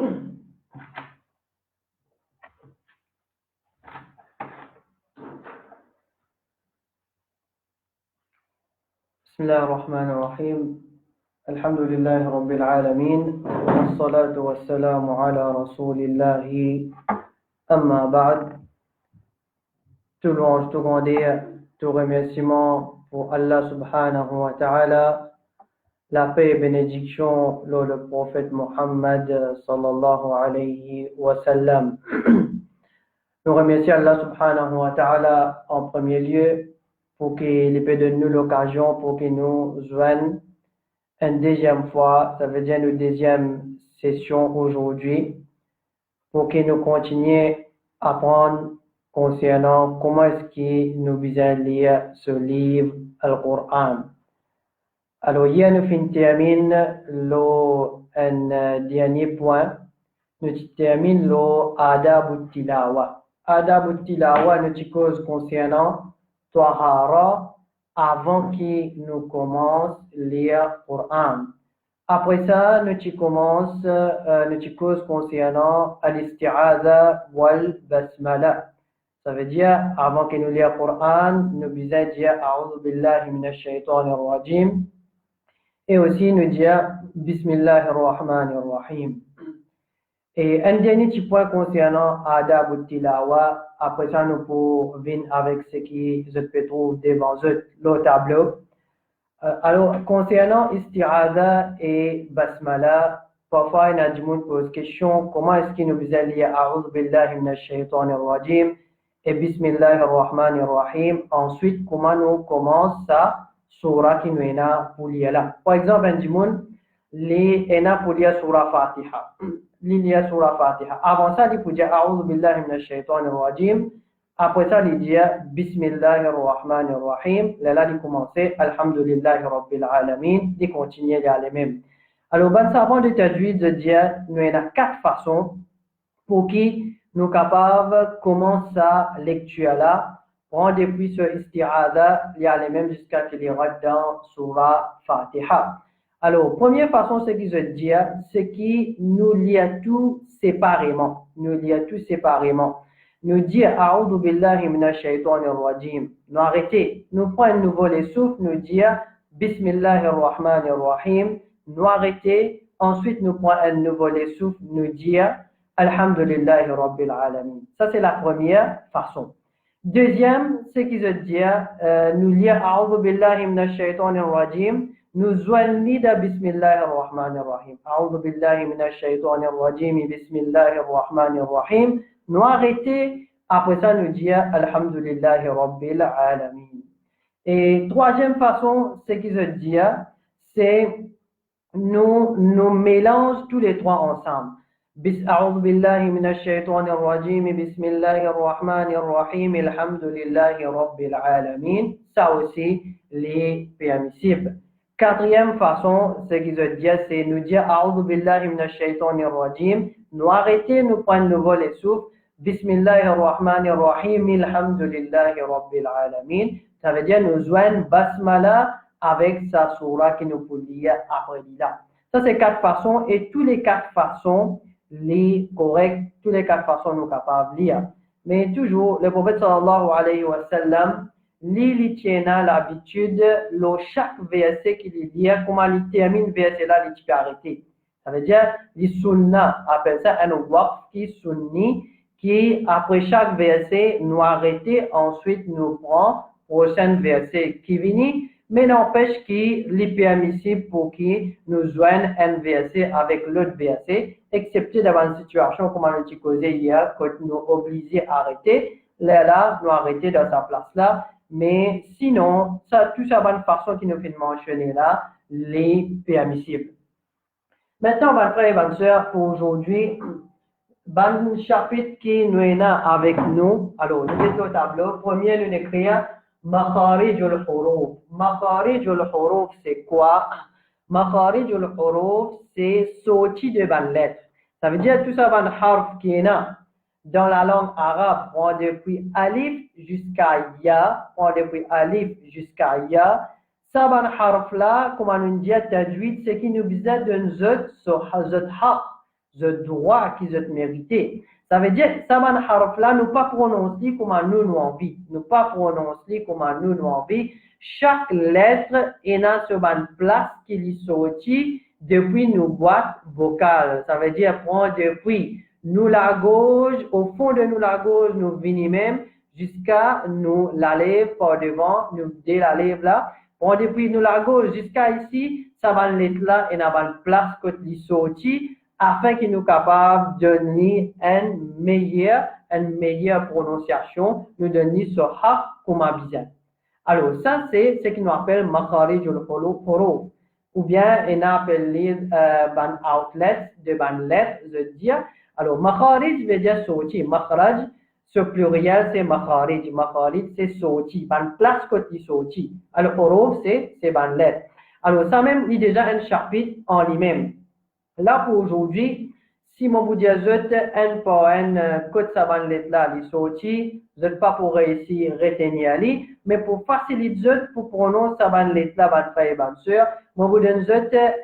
بسم الله الرحمن الرحيم الحمد لله رب العالمين والصلاة والسلام على رسول الله أما بعد. Tout louange, tout grandeur, tout remerciement pour Allah subhanahu wa ta'ala, la paix et bénédiction pour le prophète Muhammad sallallahu alayhi wa sallam. Nous remercions Allah subhanahu wa ta'ala en premier lieu pour qu'il ait donné nous l'occasion pour qu'il nous joigne une deuxième fois, ça veut dire une deuxième session aujourd'hui, pour qu'il nous continue à apprendre concernant comment est-ce qu'il nous besoin lire ce livre, Al-Qur'an. Alors, hier, nous terminons un dernier point. Nous terminons le Adab Tilawa. Adab Tilawa, nous cause concernant Tahara avant qu'il nous commence à lire le Qur'an. Après ça, nous cause concernant Al-Isti'adha wal Basmala. Ça veut dire, avant qu'il nous lise le Qur'an, nous besoin dire A'udhu billahi minash shaitanir rajim. Et aussi nous dire Bismillahir Rahmanir Rahim. Et un dernier petit point concernant Adab ou Tilawa. Après ça, nous pouvons venir avec ce qui se peut trouver devant le tableau. Alors, concernant Isti'adha et Basmala, parfois, il y a des gens qui posent question comment est-ce qu'il nous besoin lire A'udhu billahi minash shaitanir rajim et Bismillahir Rahmanir Rahim. Ensuite, comment nous commence ça surah qui nous est là pour lire là. Par exemple, un monde les est là pour lire surah Fatiha. Lire surah Fatiha. Avant ça, il faut dire A'udhu billahi minash shaitanir rajim. Après ça, il dit Bismillahir Rahmanir Rahim. Là, il commence Alhamdulillahi Rabbil Alamin. Il continue à les mêmes. Alors, avant de traduire, de dire, nous avons 4 façons pour qui nous sommes capables de commencer la lecture là. Prendre depuis ce Isti'adha, il y a les mêmes jusqu'à ce qu'il y ait dans Surah Fatiha. Alors, première façon, ce qui veut dire, c'est que nous lisons tout séparément. Nous lisons tout séparément. Nous disons A'udhu billahi minash shaitanir rajim. Nous arrêtons. Nous prenons un nouveau les souffles. Nous disons Bismillahir Rahmanir Rahim. Nous arrêtons. Ensuite, nous prenons un nouveau les souffles. Nous disons Alhamdulillahi Rabbil Alamin. Ça, c'est la première façon. Deuxième, c'est qu'ils veut dire, nous lire A'udhu billahi minash shaitanir rajim, nous joignons de Bismillahir Rahmanir Rahim. A'udhu billahi minash shaitanir rajim, Bismillahir Rahmanir Rahim. Nous arrêter, après ça, nous dire Alhamdulillahi Rabbil Alamin. Et troisième façon, c'est qu'ils veut dire, c'est nous mélangeons tous les trois ensemble. أعوذ بالله من الشيطان الرجيم بسم الله الرحمن الرحيم الحمد لله رب العالمين. Ça aussi, les permissibles. Quatrième façon, ce qu'ils veulent dire, c'est nous dire أعوذ بالله من الشيطان الرجيم. Nous arrêter, nous prendre nouveau les souffles. Bismillah ar-Rahman ar-Rahim. Alhamdulillahi Rabbil Alamin. Ça veut dire nous joindre Basmala avec sa surah qui nous peut lire après là. Ça, c'est 4 façons et tous les 4 façons les corrects, toutes les 4 façons nous capables de lire. Mais toujours, le prophète sallallahu alayhi wa sallam, il tient l'habitude, chaque verset qu'il lit, comment il termine le verset là, il peut arrêter. Ça veut dire, les sunnah appelle ça un waqf qui sunni, qui après chaque verset, nous arrêter, ensuite nous prend prochain verset qui vient. Mais n'empêche qu'il est permissible pour qu'il nous joigne un verset avec l'autre verset, excepté dans une situation comme on a causé hier, quand nous obligés à arrêter, là, nous arrêter dans sa place là. Mais sinon, ça, tout ça, bonne façon qui nous fait mentionner là, les permissibles. Maintenant, on va faire, bonne sœur, pour aujourd'hui, un chapitre qui nous est là avec nous. Alors, nous mettons au tableau. Premier, nous écrivons Makharijul Huruf. Makharijul Huruf, c'est quoi? Makharijul Huruf, c'est sorti de bonne lettre. Ça veut dire tout ça, bonne harf qui est là. Dans la langue arabe, on depuis alif jusqu'à ya, on depuis alif jusqu'à ya. Ça, bonne harf là, comme on dit, traduit, c'est qui nous besoin d'un zot sur hazot ha. le droit qu'ils ont mérité. Ça veut dire, ça man harf là, nous pas prononcer comme nous envie. Nous pas prononcer comme nous envie. Chaque lettre est dans une place qui lui sortit depuis nos boîtes vocales. Ça veut dire prendre depuis nous la gauche, au fond de nous la gauche, nous venons même jusqu'à nous la lèvre par devant, nous dès la lèvre là. Prendre depuis nous la gauche jusqu'à ici, ça va l'être là et dans une place que lui sortit afin qu'il nous capable de donner une meilleure prononciation, nous donner ce harf comme besoin. Alors, ça, c'est ce qu'on appelle makharij al-huruf. Ou bien, on appelle ban outlet de ban lettre, je veux dire. Alors, makharij veut dire sorti. Makharaj, ce pluriel, c'est makharij. Makharij, c'est sorti. Ban place côté sorti. Alors, huruf, c'est ban lettre. Alors, ça même, il y a déjà un chapitre en lui-même. Là, pour aujourd'hui, si mon vous dis, un par un, code ça va l'être là, les sorties, vous n'êtes pas pour réussir, retenir ali, mais pour faciliter, pour prononcer ça va l'être là, votre frère et votre soeur, moi vous donne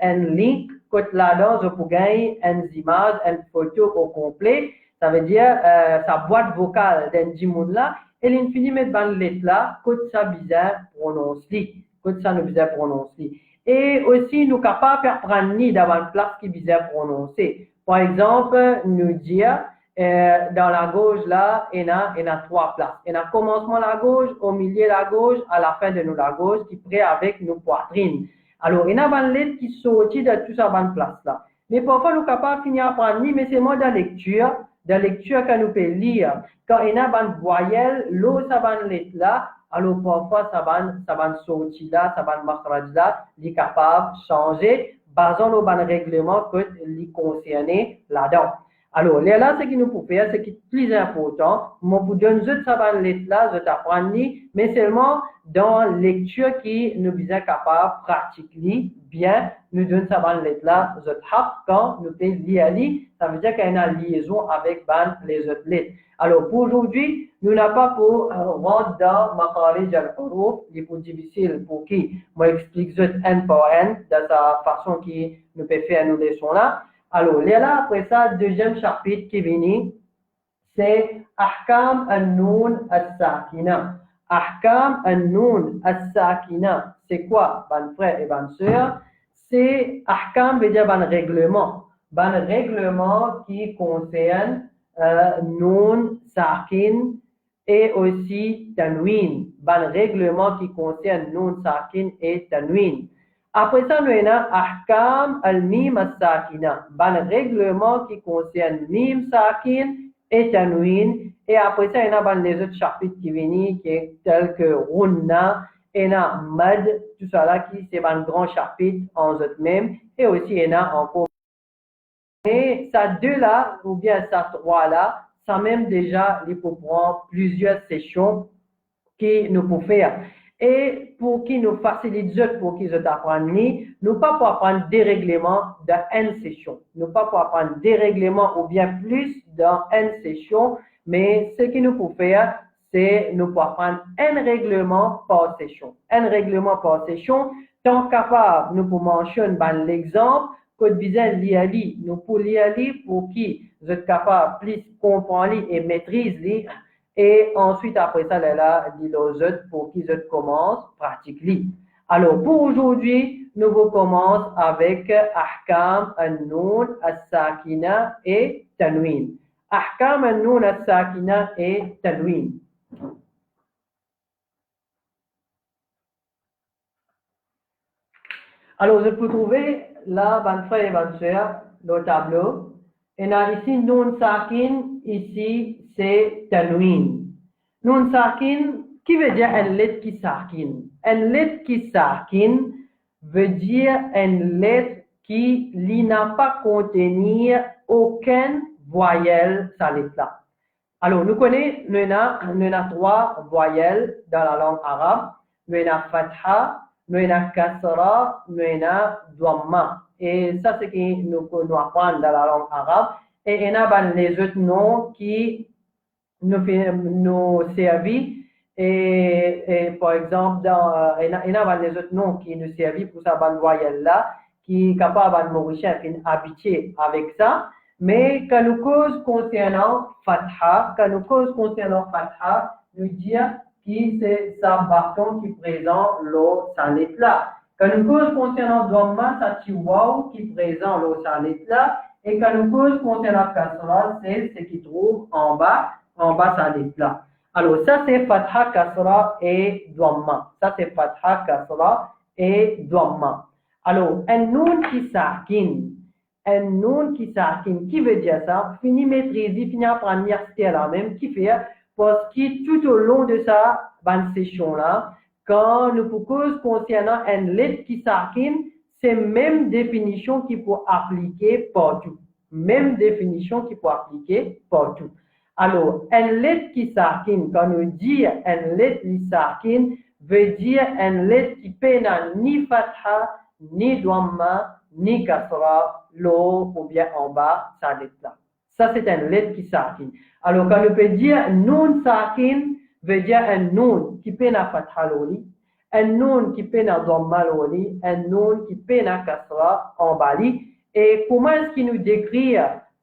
un link, code là-dedans, je peux gagner une image, une photo au complet, ça veut dire, sa boîte vocale d'un dimoun là, et l'infini met dans l'être là, code ça bizarre prononcer, code ça nous bizarre prononcer. Et aussi, nous sommes capables d'apprendre d'avoir une place qui est bizarre prononcée. Par exemple, nous dire, dans la gauche là, il y a 3 places. Il y a commencement la gauche, au milieu la gauche, à la fin de nous la gauche, qui est prêt avec nos poitrines. Alors, il y a une lettre qui sortit de tout ça bonne place là. Mais parfois, nous sommes capables de finir à apprendre, mais c'est moi de la lecture que nous pouvons lire. Quand il y a une voyelle, l'eau, ça va lettre là, alors parfois, ça va sortir là, ça va makhraj là, il est capable de changer, basant au bon règlement que les concerné là-dedans. Alors, là, ce qui nous peut faire, ce qui est plus important, moi, vous donne juste ça va lettre là, je t'apprends, mais seulement dans la lecture qui nous est capable de pratiquer bien, nous donne ça va lettre là, je t'apprends quand nous pouvons lire, ça veut dire qu'il y a une liaison avec les autres lettres. Alors, pour aujourd'hui, nous n'avons pas pour rentrer dans makharij al-huruf, il est plus difficile pour qui moi explique juste un par un de sa façon qui nous peut faire nos leçons là. Alors, là, après ça, deuxième chapitre qui vient, c'est Ahkam al-Nun al-Sakina. Ahkam al-Nun al-Sakina, c'est quoi, ban frère et ban sœur? C'est Ahkam veut dire ban règlement. Ban règlement qui concerne Nun, Sakin et aussi Tanwin. Ban règlement qui concerne Nun, Sakin et Tanwin. Après ça, nous avons Ahkam al-Mim al-Sakina. Ban règlement qui concerne Mim, Sakin et Tanwin. Et après ça, il y a les autres chapitres qui viennent, tels que Runna, et Mad, tout ça là, qui c'est un grand chapitre en eux-mêmes. Et aussi, il y en a encore. Et ça 2 là, ou bien ça 3 là, ça même déjà, il faut prendre plusieurs sessions qui nous peuvent faire. Et pour qui nous facilite, pour qu'ils apprennent, nous pas pour apprendre des règlements dans une session. Nous pas pour apprendre des règlements ou bien plus dans une session, mais ce qui nous peut faire, c'est nous pour apprendre un règlement par session. Un règlement par session, tant capable, nous pour mentionner l'exemple, que bizarre lire, nous pour lire pour qui vous êtes capable plus comprendre et maîtriser. Et ensuite, après ça, là, dit aux autres pour qu'ils commencent pratiquer. Alors, pour aujourd'hui, nous commençons avec Ahkam al-Nun al-Sakina et Tanwin. Ahkam al-Nun al-Sakina et Tanwin. Alors, je peux trouver là, ban frère et ban sœur, le tableau. Et là, ici, Nun Sakin, ici, c'est Tanwin. Nun Sakin, qui veut dire une lettre qui sakin? Une lettre qui sakin veut dire une lettre qui n'a pas contenir aucune voyelle, sa lettre là. Alors, nous connaissons, nous avons 3 voyelles dans la langue arabe. Nous avons Fatha, nous avons Kasra, nous avons Dhamma. Et ça, c'est ce que nous apprenons dans la langue arabe. Et il y a les autres noms qui nous servent. Et par exemple, il y a les autres noms qui nous servent pour cette voyelle-là, qui est capable de mourir, habitué avec ça. Mais quand nous cause concernant Fatha, nous dire que c'est sa bâton qui présente l'eau salée là. Quand nous cause concernant Dhamma, ça chihuahua qui présente l'eau salée là. Et quand nous cause concernant Kasra, c'est ce qui trouve en bas salée là. Alors, ça c'est Fatha, Kasra et Dhamma. Ça c'est Fatha, Kasra et Dhamma. Alors, un noun qui s'arquine. Un noun qui s'arquine. Qui veut dire ça? Fini maîtriser, fini apprendre l'université là même. Qui fait? Parce que tout au long de sa bonne session là, quand nous proposons concernant un lettre qui s'arquine, c'est même définition qui peut appliquer partout. Même définition qui peut appliquer partout. Alors, un lettre qui s'arquine, quand nous disons un lettre qui s'arquine, veut dire un lettre qui peut ni fatha, ni dhamma, ni kasra, l'eau ou bien en bas, ça lettre là. Ça, c'est un lettre qui s'arquine. Alors, quand on peut dire nun s'arquine, veut dire un nun qui peut na fatha l'oli, un nun qui peut na dhamma l'oli, un nun qui peut na kasra en bali. Et comment est-ce qu'il nous décrit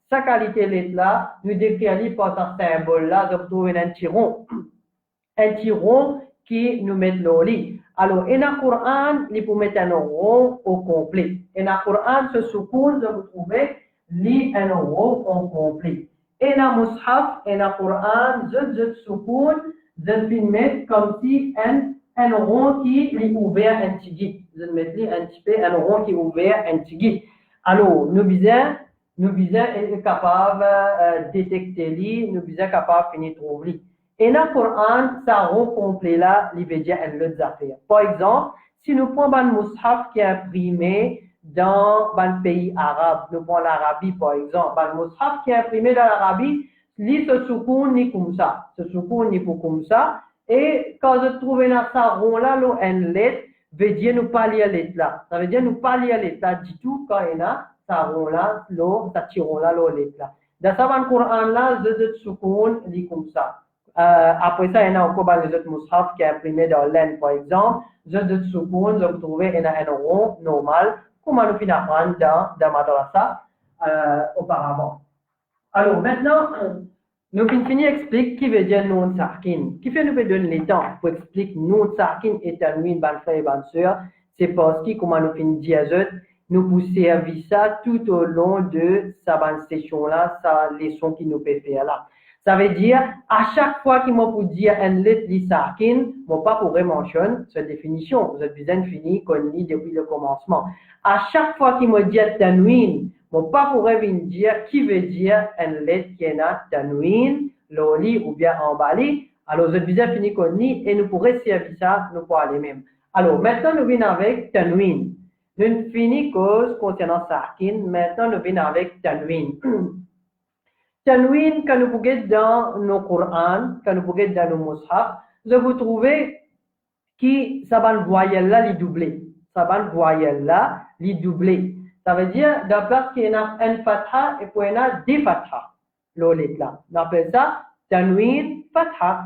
sa qualité lettre là? Nous décrit par ce symbole là, de trouver un tiron. Un tiron qui nous met l'oli. Alors, dans le Coran, il faut mettre un rond au complet. Et dans le Coran, ce soukoun, vous trouvez un rond au complet. Et dans le Mus'haf, et dans le Coran, ce soukoun, je mettre comme si un rond qui est ouvert un tigui. Je vais mettre un petit peu un rond qui est ouvert un tigui. Alors, nous sommes capables de détecter, nous sommes capables de finir trouver. Et dans le Coran, ça rond complet là, il veut dire un autre affaire. Par exemple, si nous prenons un mushaf qui est imprimé dans un pays arabe, nous prenons l'Arabie par exemple, un mushaf qui est imprimé dans l'Arabie, lui ce soukoun ni comme ça, ce soukoun ni pour comme ça. Et quand je trouve dans ça rond là, une lettre, veut dire nous pas lire lettre là. Ça veut dire nous pas lire lettre là du tout quand il y a ça rond là, ça tiron là, lettre là. Dans ça, le Coran là, je soukoun ni comme ça. Après ça, il y a encore les autres mushaf qui est imprimé dans l'aine, par exemple. Je soukoun, je trouver un rond normal, comme nous finissons apprendre dans madrasa auparavant. Alors maintenant, nous finissons expliquer qui veut dire non sarkin. Qui fait nous donner le temps pour expliquer non sarkin et tanwin, ban frère et ban sœur. C'est parce que, comme nous finissons dire, nous pouvons servir ça tout au long de sa session là, sa leçon qui nous peut faire là. Ça veut dire, à chaque fois qu'il m'a pour dire un lettre de sarkin, moi pas pour mentionner cette définition. Vous êtes bien fini, connu depuis le commencement. À chaque fois qu'il m'a dit tanwin, moi pas pour dire qui veut dire un lettre qui est là, tanwin, loli ou bien emballé. Alors, vous êtes bien fini connu et nous pourrons servir ça, nous pourrons aller même. Alors, maintenant, nous venons avec tanwin. Nous finissons cause concernant sarkin, maintenant nous venons avec tanwin. Tanwin, quand nous regardons dans nos Qur'an, quand nous regardons dans nos mushaf, vous trouvez que ça va voyelle là, les doublé. Ça va voyelle là, les doublé. Ça veut dire, dans la place qu'il y a un fatha et puis il y a deux fatha. L'olet là. On appelle ça tanwin fatha.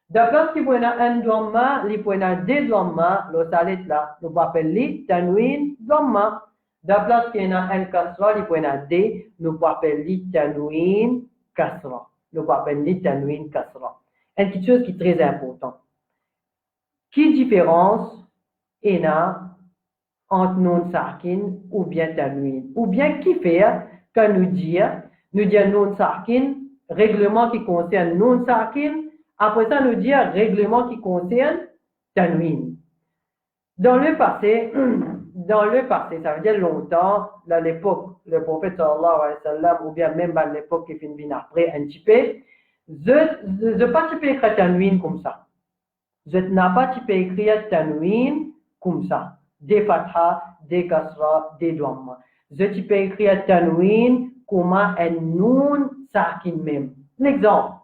Dans la place qu'il y a un dhamma, il y a deux dhamma, l'osalet là. Nous appelons tanwin dhamma. Dans la place qu'il y a un kasra, il y a deux, nous appelons tanwin kasra. Nous appelons tanwin kasra. Une petite chose qui est très importante. Quelle différence il y a entre non sarkin ou bien tanwin? Ou bien qui fait quand nous disons non sarkin, règlement qui concerne non sarkin, après ça nous disons règlement qui concerne tanwin. Dans le passé, ça veut dire longtemps, à l'époque, le prophète sallallahu alayhi wa sallam, ou bien même à l'époque qui finit après un petit peu, je pas tu peux écrire tanwin comme ça. Je n'ai pas tu peux écrire tanwin comme ça. Des fatha, des kasra, des dhamma. Je tu peux écrire tanwin comme un nun sakin même. L'exemple.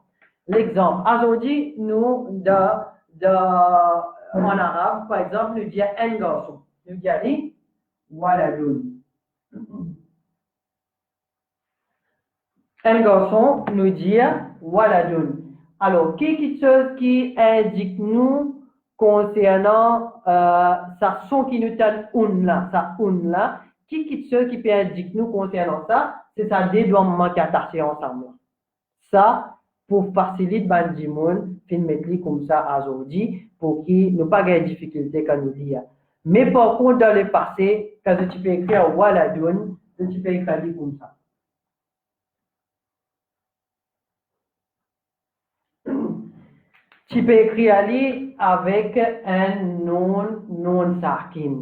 Aujourd'hui, nous, en arabe, par exemple, nous disons un garçon. Nous disons waladun. Un garçon nous dit waladun. Alors, quelque chose qui indique nous concernant ça son qui nous donne un là, quelque chose qui peut indiquer nous concernant ça, c'est ça deux doigts qui attachés ensemble. Ça, pour faciliter ban dimoun, fin mettre comme ça aujourd'hui, pour qu'il n'ait pas de difficulté quand nous dit. Mais par contre, dans le passé, quand tu peux écrire Waladun, tu peux écrire comme ça. Tu peux écrire avec un non sakin.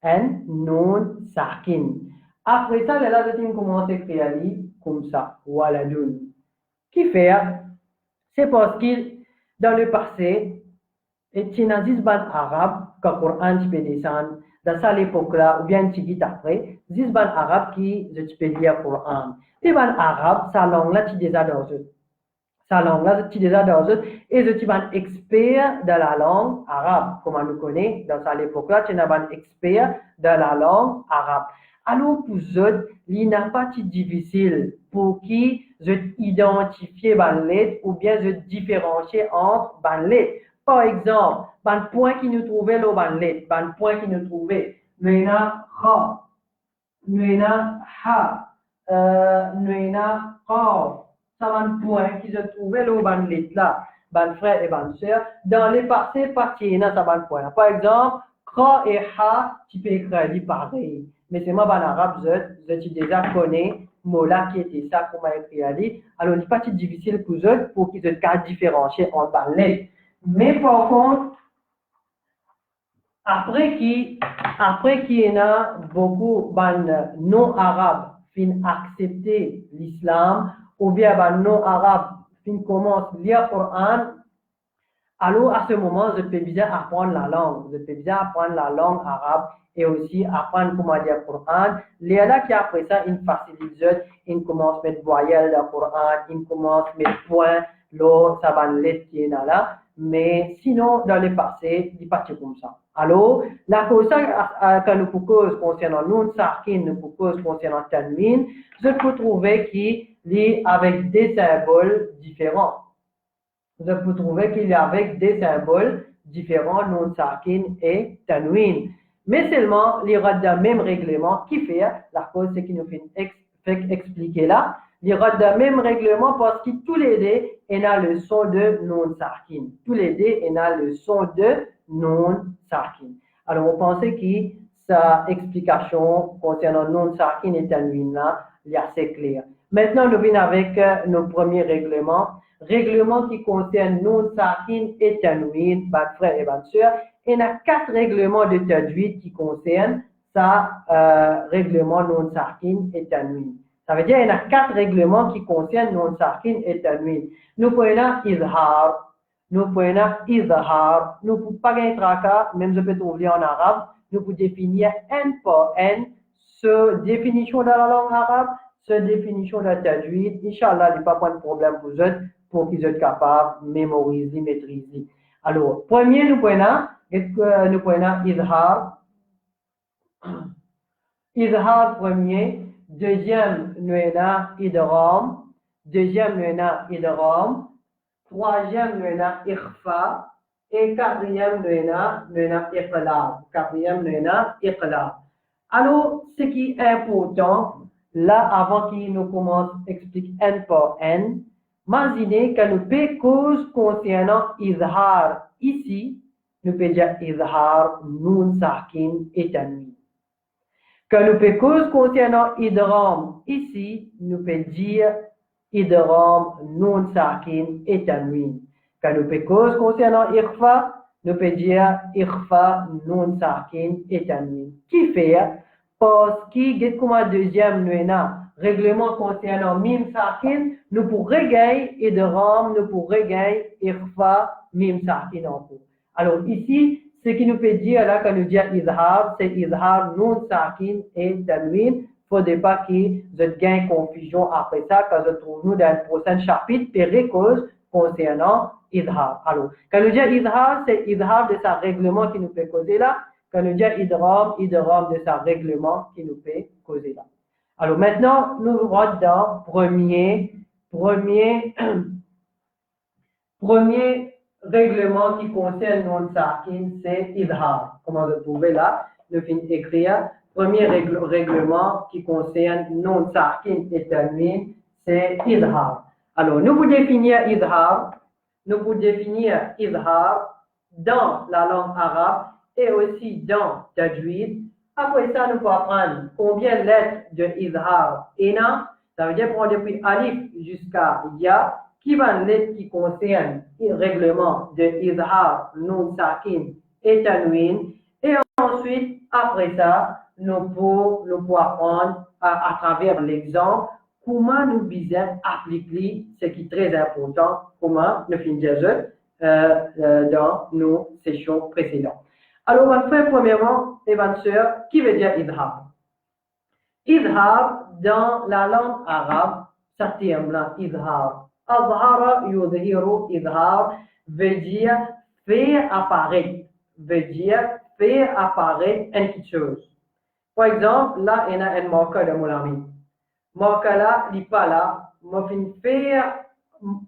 Un non sakin. Après ça, là, tu commences à écrire comme ça, Waladun. Qui fait, c'est parce que dans le passé, et tu n'as pas arabe, quand le Coran tu peux descendre, dans cette époque-là, ou bien tu dis après, zizban arabe qui tu peux lire le Coran. C'est ban arabe, sa langue-là, tu déjà dans eux. Sa langue-là, tu déjà dans eux, et tu vas expert dans la langue arabe, comme on le connaît, dans cette époque-là, tu n'as pas expert dans la langue arabe. Alors, pour eux, il n'est pas si difficile pour qui je identifier ban lettre ou bien je différencier entre ban lettre. Par exemple, ban point qui nous trouvait le ban lettre, ban point qui nous trouvait, nuena ha, nuena ha, nuena qaf. Ça va un point qui se trouvait le ban lettre là, ban frère et ban sœur. Dans les passés, parties, ça va un point. Par exemple, kra et ha, tu peux écrire pareil. Mais c'est moi, en arabe, je déjà connais mots-là qui était ça, comment écrire. Alors, il n'est pas si difficile pour eux pour qu'ils soient différencier entre ban lettre. Mais par contre, après qu'il y en a beaucoup de non-arabes qui ont accepté l'islam, ou bien de non-arabes qui commencent à lire le Coran, alors à ce moment, je peux bien apprendre la langue. Je peux bien apprendre la langue arabe et aussi apprendre comment lire le Coran. Les là qui après ça, ils facilitent, ils commencent à mettre voyelles dans le Coran, ils commencent à mettre points, là, ça va lettre qui est là. Mais sinon, dans le passé, il n'est pas comme ça. Alors, la cause que nous pouvons concernant nous, Sarkin, nous pouvons concernant Tanwin, je peux trouver qu'il est avec des symboles différents. Je peux trouver qu'il est avec des symboles différents, non Sarkin et Tanwin. Mais seulement, il y aura le même règlement qui fait, la cause c'est qu'il nous fait expliquer là, il y aura le même règlement parce que tous les deux, il y a le son de non-sarkin. Tous les deux, il y a le son de non-sarkin. Alors, on pensait que sa explication concernant non-sarkin et tanwin là, il est assez clair. Maintenant, nous venons avec nos premiers règlements. Règlements qui concernent non-sarkin et tanwin, bad frère et bad sœur. Il y a 4 règlements de tajwid qui concernent ça, règlement non-sarkin et tanwin. Ça veut dire qu'il y a 4 règlements qui concernent non-sarkin et tanwin. Nous prenons izhar, nous prenons izhar, nous ne pouvons pas gagner tracas, même je peux trouver en arabe, nous pouvons définir N par N, ce définition dans la langue arabe, ce définition dans le tajwid. Inch'Allah, il n'y a pas de problème pour eux, pour qu'ils soient capables de mémoriser, maîtriser. Alors, premier, nous prenons izhar. Izhar premier. Deuxième, nous avons idram. Deuxième, nous avons idram. Troisième, nous avons ikhfa. Et quatrième, nous avons iqlab. Quatrième, nous avons iqlab. Alors, ce qui est important, là, avant qu'il nous commence à expliquer N par N, imaginez que nous pouvons cause concernant izhar. Ici, nous pouvons dire izhar, nun, sakin et tanwin. Quand nous pouvons cause concernant idram, ici, nous pouvons dire idram, nun, sakin et tanwin. Quand nous pouvons cause concernant ikhfa, nous pouvons dire ikhfa, nun, sakin et tanwin. Qui fait, parce qu'il comme un deuxième, nous avons règlement concernant mim, sakin, nous pouvons regagner idram, nous pouvons regagner ikhfa, mim, sakin en cours. Alors ici, ce qui nous peut dire là, quand nous disons izhar, c'est izhar, nun, sakin et tanwin. Il ne faudrait pas qu'il y ait gain confusion après ça, quand je trouve nous dans le prochain chapitre, péricose concernant izhar. Alors, quand nous disons izhar, c'est izhar de sa règlement qui nous peut causer là. Quand nous disons idram, idram de sa règlement qui nous peut causer là. Alors maintenant, nous rentrons dans premier règlement qui concerne non sakin, c'est izhar. Comment vous trouvez là? Nous finissons d'écrire Premier règlement qui concerne non sakin et tanwin, c'est idhar. Alors, nous pouvons définir idhar dans la langue arabe et aussi dans tajwid. Après ça, nous pouvons apprendre combien de lettres de idhar ena, ça veut dire prendre depuis alif jusqu'à ya, qui va lettres qui concernent le règlement de idhar, non sakin et tanwin. Et ensuite, après ça, nous pouvons apprendre à travers l'exemple comment nous visons appliquer ce qui est très important, comment nous finissons dans nos sessions précédentes. Alors, on va faire premièrement, éventuellement, qui veut dire idhar. Idhar, dans la langue arabe, ça terme-là, idhar. Adhara yudhiru idhar veut dire faire apparaître, une petite chose. Par exemple, là, il y a un marqueur de mon ami. Marqueur là, il n'est pas là. Moi, je fais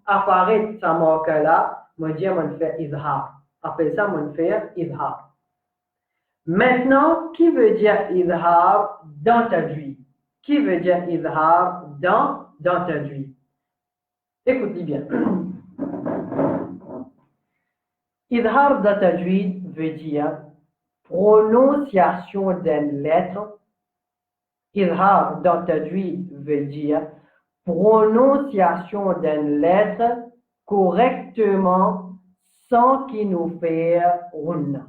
apparaître ce marqueur là. Moi, je fais idhar. Après ça, je fais idhar. Maintenant, qui veut dire idhar dans tajwid? Qui veut dire idhar dans tajwid? Écoutez bien. Idhar dans tajwid veut dire prononciation d'une lettre. Idhar dans tajwid veut dire prononciation d'une lettre correctement sans qu'il nous fasse runna.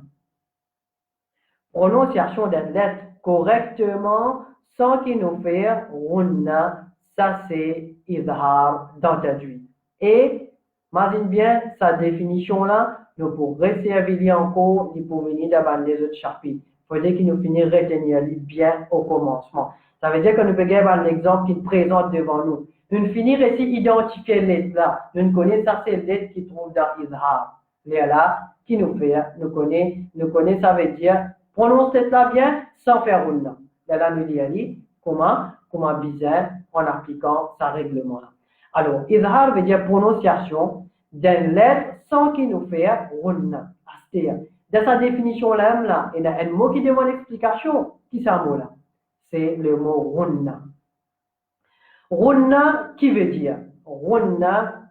Prononciation d'une lettre correctement sans qu'il nous fasse runna, ça c'est idhar dans tajwid. Et, imaginez bien sa définition là, nous pourrons resservir encore pour venir devant les autres chapitres. Il faudrait que nous finissions de retenir bien au commencement. Ça veut dire que nous pouvons avoir l'exemple qui présente devant nous. Nous finissons ici identifier les lettres là. Nous connaissons ça, c'est les lettres qui trouvent dans Izhar. Les là, qui nous fait, nous connaissons, ça veut dire, prononce cette là bien sans faire une là. Là, nous disons, comment bizarre en appliquant sa règlement là. Alors, Izhar veut dire prononciation d'une lettre sans qu'il nous fasse runna. Dans sa définition là, il y a un mot qui demande explication. Qui est ce mot-là? C'est le mot runna. Runna, qui veut dire? Runna,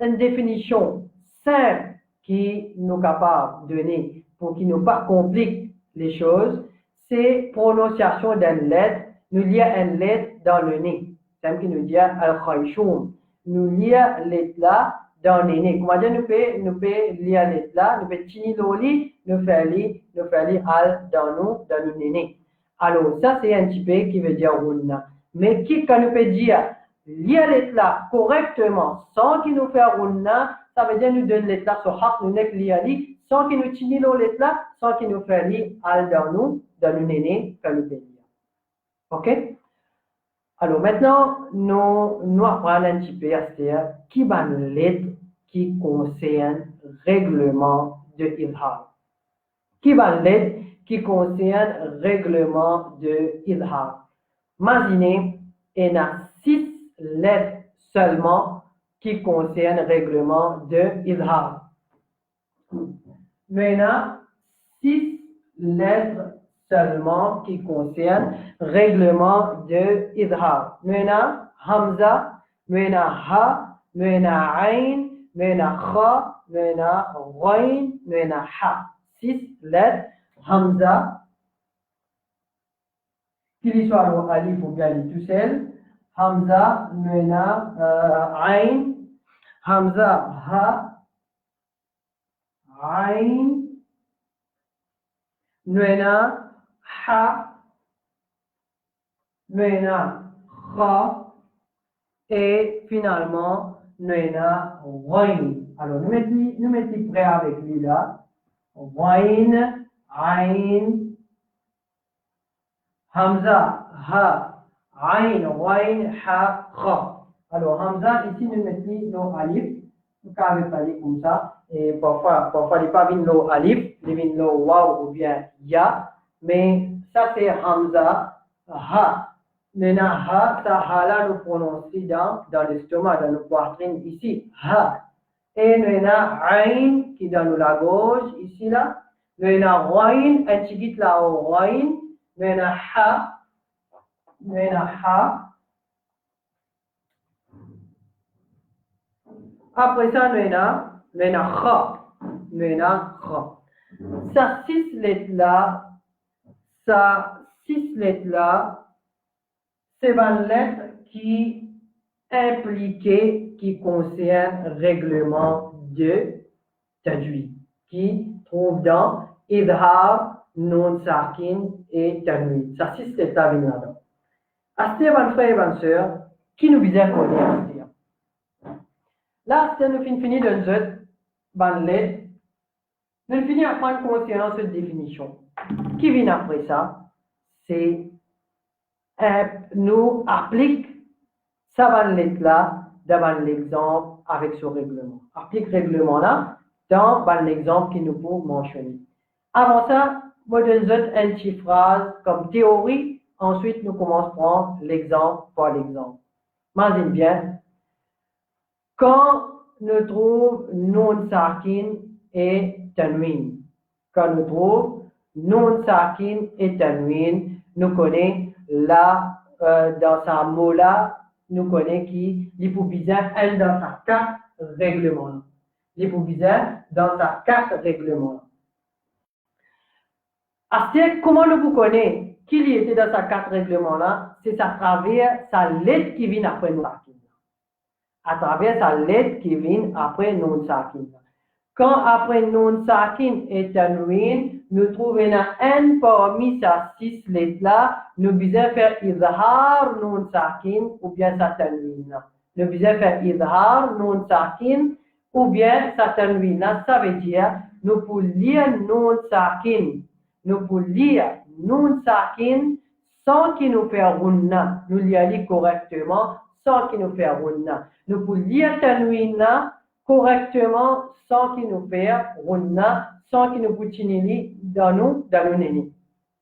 une définition simple qui nous est capable de donner pour qu'il ne pas complique les choses, c'est prononciation d'une lettre. Nous lions une lettre dans le nez. C'est ce qui nous dit al-khayshum. Nous lions lettre là dans le nez. Comment dire, nous pouvons lire lettre là, nous pouvons tenir l'oli, nous faisons al dans le nez. Alors, ça c'est un petit peu qui veut dire runna. Mais quand nous pouvons dire lire lettre là correctement sans qu'il nous fasse runna, ça veut dire nous donne lettre là sur haq, nous n'est lire sans qu'il nous tenir l'eau lettre là, sans qu'il nous fasse al dans le nez, quand nous pouvons lire. Ok? Alors maintenant, nous apprenons un petit peu à dire qui va lettre qui concerne règlement de Izhar. Qui va lettre qui concerne règlement de Izhar. Imaginez, il y a 6 lettres seulement qui concernent règlement de Izhar. Mais il y a 6 lettres seulement qui concerne règlement de Izhar. Mena Hamza, mena Ha, mena Ain, mena Kha, mena Ghain, mena Ha. 6 lettres. Hamza, qu'il soit le alif ou bien tout seul. Hamza, mena Ain, Hamza, Ha, Ain, mena Ha, Mena, Kha, et finalement, Mena, Ghain. Alors, nous mettons prêt avec lui là. Ghain, Ain, Hamza, Ha, Ain, Ghain, Ha, Kha. Alors, Hamza, ici, nous mettons nos alif. Nous avons fait comme ça. Et parfois, il n'y a pas de alif, il y a waw ou bien ya. Mais ça, c'est Hamza, Ha. Maintenant, Ha, ça, Ha là, nous prononçons dans l'estomac, dans nos poitrines ici. Ha. Et maintenant, Ain, qui est dans la gauche, ici là. نوينا غين أنتجيت لا غين نوينا حا après ça نوينا خا ça six lettres là c'est une lettre qui impliquée qui concerne règlement de tajwid qui trouve dans idhar, nun sakin et tanwin. Ça, six lettres là viennent là-dedans. Astir, ban frère et ban sœur, qui nous visait à connaître Astir? Là, Astir nous finit de nous ban lettre. Nous finit à prendre conscience de cette définition. Qui vient après ça? C'est nous applique ça ban lettre là dans l'exemple avec ce règlement. Applique règlement là dans l'exemple qui nous faut mentionner. Avant ça, moi je donne une petite phrase comme théorie. Ensuite, nous commençons à prendre l'exemple par l'exemple. Imaginez bien, quand nous trouvons nun sakin et tanwin, quand nous trouvons nun sakin et tanwin, nous connaissons là, dans sa mot là, nous connaissons qui l'hypobizarre, elle dans sa carte règlement. L'hypobizarre dans sa carte règlement. Astir, comment nous connaissons qu'il était dans sa carte règlement là? C'est à travers sa lettre qui vient après nous sakin. À travers sa lettre qui vient après nun sakin. Quand après nun sakin et tanwin, nous trouvons un parmi ces six lettres là, nous devons faire izhar nun sakin ou bien sa tanwin. Nous devons faire izhar nun sakin ou bien sa tanwin. Ça veut dire, nous pouvons lire nun sakin. Nous pouvons lire nun sakin sans qu'il nous fasse runna. Nous lisons correctement sans qu'il nous fasse runna. Nous pouvons lire tanwin correctement sans qu'il nous fasse runna, sans qu'il nous boutinili dans nous nini.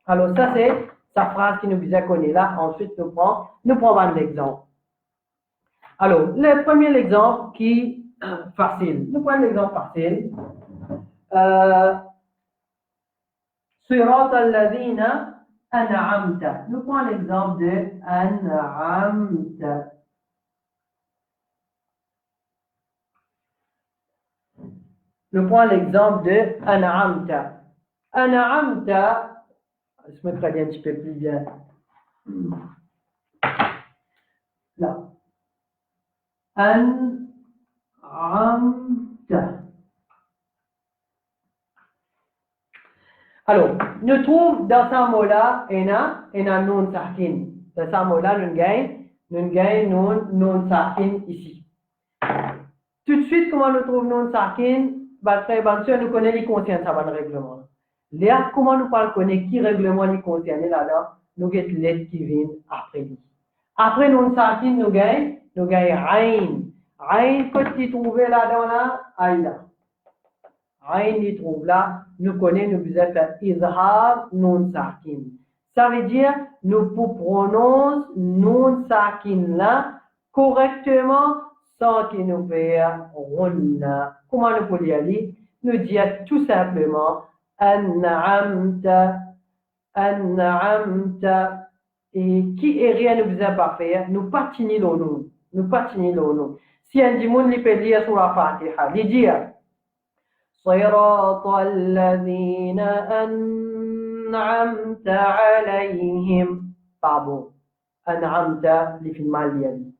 Alors ça c'est sa phrase qui nous vient connaître là. Ensuite nous prenons un exemple. Alors le premier exemple qui est facile. Nous prenons l'exemple facile. صراط الذين أنعمت. Nous prenons l'exemple de أنعمت. Nous prenons l'exemple de أنعمت. أنعمت, je me traduis un petit peu plus bien. Là. أنعمت. Alors, nous trouvons dans ce mot-là, il y a nun sakin. Dans ce mot-là, nous gagnons nun sakin ici. Tout de suite, comment nous trouvons nun sakin? Frère, nous connaissons les consciences avant le règlement. Là, comment nous connaissons qui règlement les consciences là-dedans? Nous avons les lettres qui viennent après lui. Après nun sakin, nous gagnons ayn. Ayn, quand tu trouves là-dedans, là, aïla. Ayn, il trouve là, nous connaissons, nous devons faire izhar nun sakin. Ça veut dire, nous prononçons nun sakin là correctement sans qu'il nous fasse runna. Comment nous pouvons y aller? Nous disons tout simplement an'amta, an'amta. Et qui est rien nous besoin pas faire? Nous patinons le nom. Nous patinons le nom. Si un dimoun li peut lire sur la Fatiha, li dire صراط الذين أنعمت عليهم. Pardon. أنعمت li fin mal li.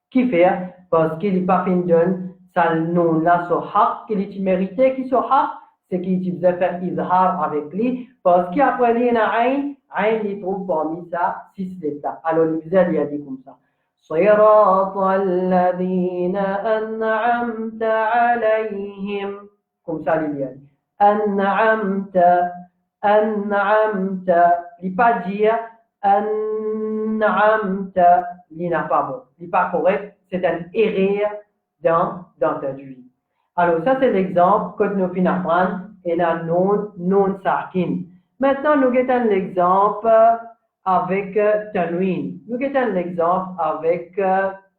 Qui fait? Parce qu'il n'est pas fin donne, ça le nom là sur haq, qu'il est mérité qui sur haq, c'est qu'il devait faire izhar avec lui, parce qu'après lui, il y a ayn, il trouve parmi ça 6 lettres. Alors, le bizarre, il a dit comme ça. صراط الذين أنعمت عليهم. Comme ça, il y a dit. أنعمت, أنعمت. Il n'est pas dire أنعمت, il n'a pas bon. Il n'est pas correct. C'est un erreur dans ta vie. Alors, ça, c'est l'exemple que nous finissons d'apprendre et la non sakin. Maintenant, nous avons l'exemple avec tanwin. Nous avons l'exemple avec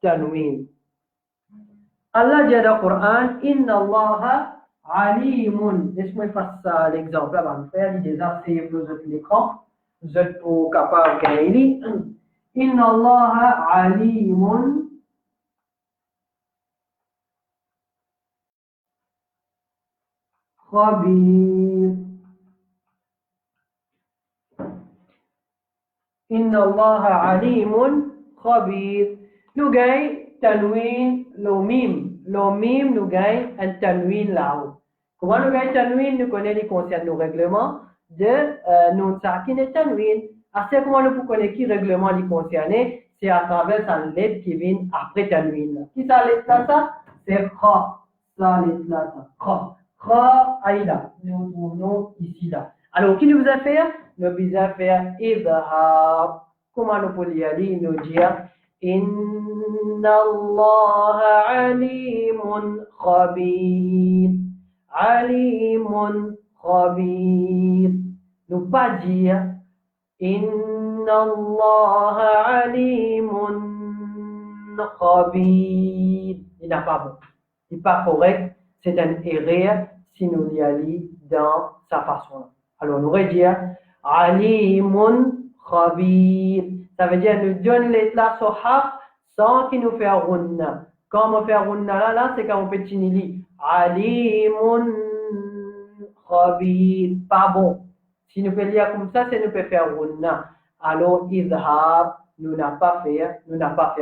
tanwin. Allah dit dans le Coran, Inna Allah Alimun. Laisse-moi faire l'exemple avant de faire. Il déjà save l'écran. Vous êtes capable de gagner. Inna Allah alimun khabir. Inna Allah alimun khabir. Nous gagnons tanwin lomim. Lomim nous gagne un tanwin là-haut. Comment nous gagnons tanwin? Nous connaissons les concepts, nos règlements de nun sakin et tanwin. Assez comment nous connaissons qui règlement les concerne? C'est à travers sa lettre qui vient après tanwin. Qui ça lettre là ça? C'est kha. Ça lettre là ça. Kha. Kha aïda. Nous trouvons ici là. Alors, qui nous a fait? Nous a fait idhar. Comment nous pouvons y aller? Nous dire Inna Allah alimun khabir. Alimun khabir. Nous pas dire Inna Allah alimun khabir. Il n'a pas bon. Il n'est pas correct. C'est un erreur si nous y allons dans sa façon. Alors, nous allons dire alimun khabir. Ça veut dire nous donne l'état sohaf sans qu'il nous fait runna. Quand on fait runna là, c'est quand on peut tinili. Alimun khabir. Pas bon. Si nous pouvons lire comme ça, c'est nous peut faire runna. Alors, izhar, nous n'a pas fait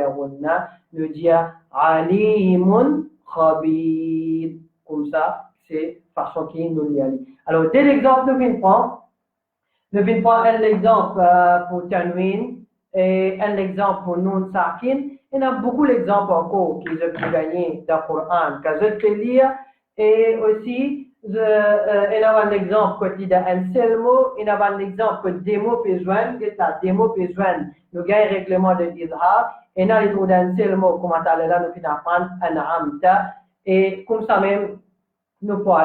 runna. Nous dire alimun khabir. Comme ça, c'est façon qui nous y aller. Alors, dès l'exemple, nous venons prendre un exemple pour tanwin et un exemple pour nun sakin. Il y a beaucoup d'exemples encore qui ont gagné dans le Coran, que je peux lire. Et aussi, il y a un exemple qui dit un seul mot, il y a un exemple que des mots peuvent joindre, que la démo peut joindre. Nous gagnons le règlement de l'izhar. Et dans les mots d'un seul mot, comme on là, nous finissons apprendre un hamta. Et comme ça même, nous pouvons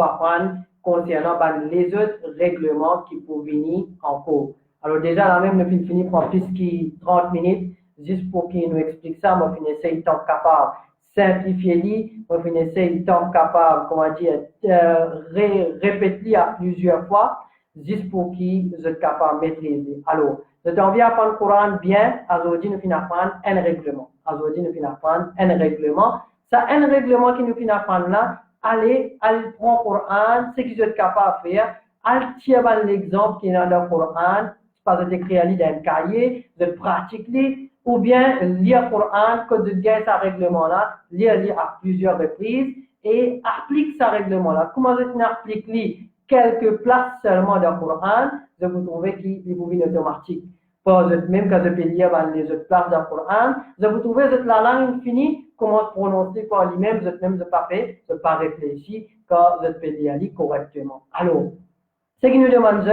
apprendre concernant les autres règlements qui peuvent venir en cours. Alors déjà, là même, nous finissons pour plus que 30 minutes, juste pour qu'il nous explique ça. Moi, je finissais le temps capable simplifier, moi, je finissais le temps capable, comment dire, répéter à plusieurs fois, juste pour qu'il soit capable de maîtriser. Alors, nous avons envie d'apprendre le Coran bien, aujourd'hui, nous finissons apprendre un règlement. Aujourd'hui, nous finissons apprendre un règlement. Ça, un règlement qui nous finit apprendre là, allez prendre le Coran, ce qu'ils sont capables de faire, allez tirer l'exemple qui est dans le Coran, c'est pas d'écrire dans un cahier, de pratiquer, ou bien lire le Coran, que de gagner ce règlement-là, lire à plusieurs reprises, et applique ce règlement-là. Comment vous appliquez quelques places seulement dans le Coran, vous trouvez qu'il vous vient automatique. Même quand vous lire les autres places dans le Coran, vous trouvez que la langue finie, comment se prononcer par lui-même, vous n'êtes même pas réfléchi quand vous pouvez lire correctement. Alors, ce qui nous demande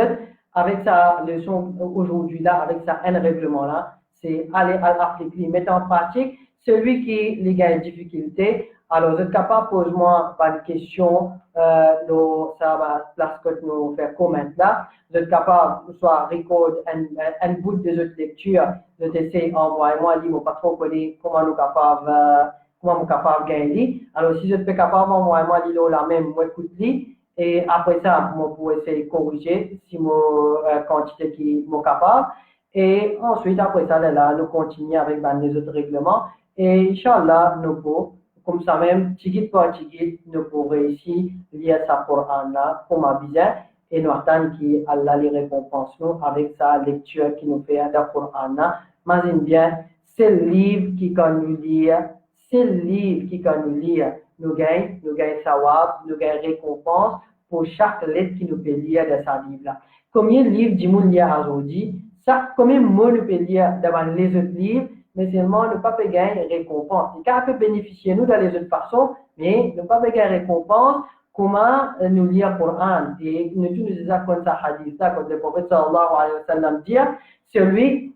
avec sa leçon aujourd'hui là, avec sa un règlement là, c'est aller à l'appliquer, mettre en pratique. Celui qui les a une difficulté, alors vous êtes capable de poser moi une question, ça va place que nous faire comment là. Vous êtes capable soit record un bout des autres lectures, de essayer envoyer-moi dire pas trop comment nous capable gagner. Alors si je suis capable envoyer-moi dire la même, moi écoute et après ça, moi pour essayer de corriger si mon quantité qui est capable. Et ensuite, après ça, là, nous continuons avec les autres règlements. Et Inch'Allah, nous pouvons, comme ça même, tigit par tigit, nous pouvons réussir à lire sa Coran là, comme à bien, et nous attendons qu'Allah les récompense nous avec sa lecture qui nous fait dans le Coran là. Mais bien, c'est le livre qui quand nous lire, c'est le livre qui quand nous lire, nous gagnons sawab, nous gagnons récompense pour chaque lettre qui nous peut lire de sa livre là. Combien de livres dit-on lire aujourd'hui? Ça, combien de mots nous peut lire dans les autres livres, mais seulement ne pas gagner récompense. Et quand on peut bénéficier nous dans les autres façons, mais ne pas gagner récompense, comment nous lire le Coran? Et nous disons comme ça, hadith, quand le prophète sallallahu alayhi wa sallam dit, celui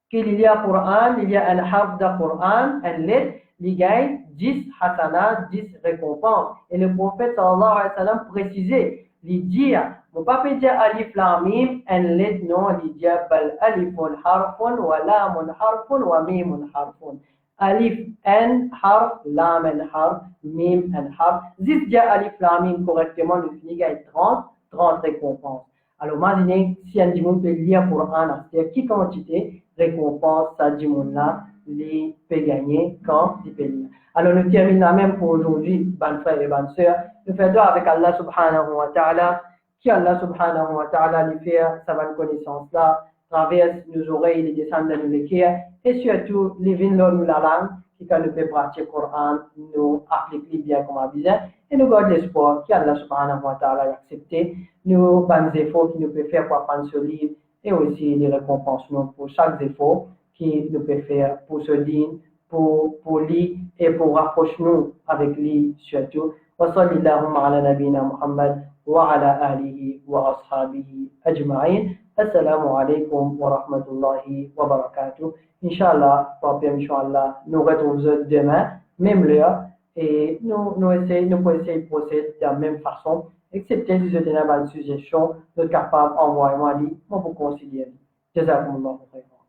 qui lit le Coran, il y a un hafd de Coran, un lettre, il gagne 10 hasanat, 10 récompenses. Et le prophète sallallahu alayhi wa sallam précisait, il dit, on ne peut pas dire alif lam mim, un lettre non, il dit bal alifun harfun wa lamun harfun wa mimun harfun. Alif N harf, Lam N harf, Mim N harf. Si je dis Alif Lam Mim correctement, nous finissons avec 30 récompenses. Alors, imaginez si un dimanche peut lire le Coran, c'est-à-dire qui quantité récompense ça dimanche là, les peut gagner quand il peut lire. Alors, nous terminons même pour aujourd'hui, bonnes frères et bonnes sœurs. Nous faisons avec Allah subhanahu wa ta'ala, qui Allah subhanahu wa ta'ala lui fait sa bonne connaissance là, traverse nos oreilles, les descend dans nos cœurs, et surtout, les vins nous la langue, qui quand nous peut pratiquer le Coran, nous appliquer bien comme avisé, et nous gardons l'espoir qu'Allah subhanahu wa ta'ala a accepté, nous bonnes efforts qu'il nous peut faire pour apprendre ce livre, et aussi les récompenses pour chaque effort qu'il nous peut faire pour ce livre, pour lui et pour rapprocher nous avec lui surtout. وصل اللهم على نبينا محمد وعلى آله وأصحابه أجمعين. السلام عليكم ورحمة الله وبركاته. Inch'Allah, Inch'Allah, nous retrouvons demain, même l'heure, et nous pouvons essayer de procéder de la même façon, excepté si vous avez une suggestion, vous êtes capable d'envoyer moi, pour vous considérer. Jazakumullah khairan.